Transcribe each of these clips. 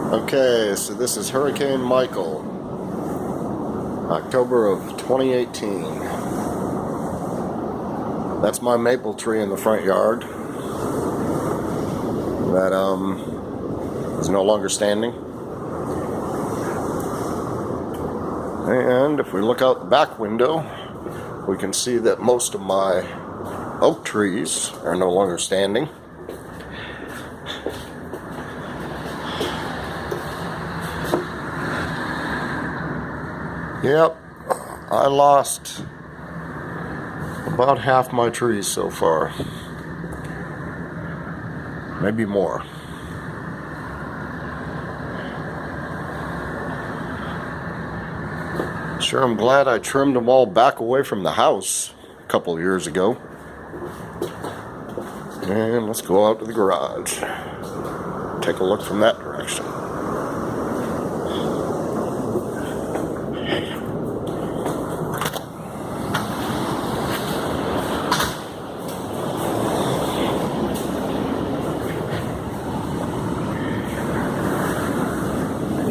Okay, so this is Hurricane Michael, October of 2018. That's my maple tree in the front yard that is no longer standing. And if we look out the back window, we can see that most of my oak trees are no longer standing. Yep, I lost about half my trees so far. Maybe more. Sure, I'm glad I trimmed them all back away from the house a couple of years ago. And let's go out to the garage. Take a look from that direction.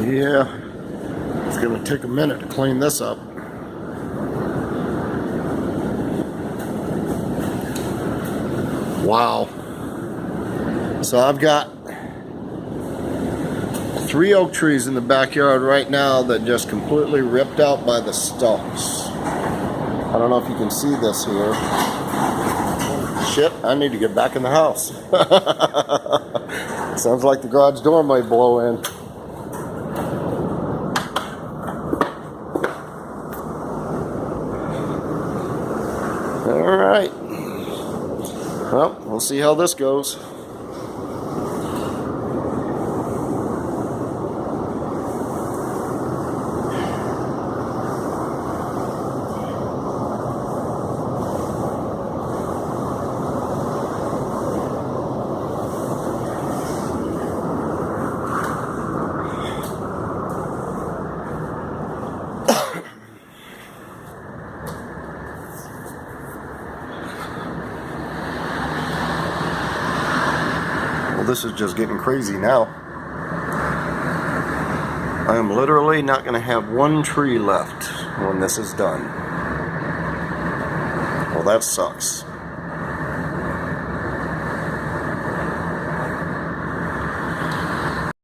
Yeah, it's going to take a minute to clean this up. Wow. So I've got 3 oak trees in the backyard right now that just completely ripped out by the stalks. I don't know if you can see this here. Shit, I need to get back in the house. Sounds like the garage door might blow in. Alright. Well, we'll see how this goes. This is just getting crazy now. I am literally not going to have one tree left when this is done. Well, that sucks.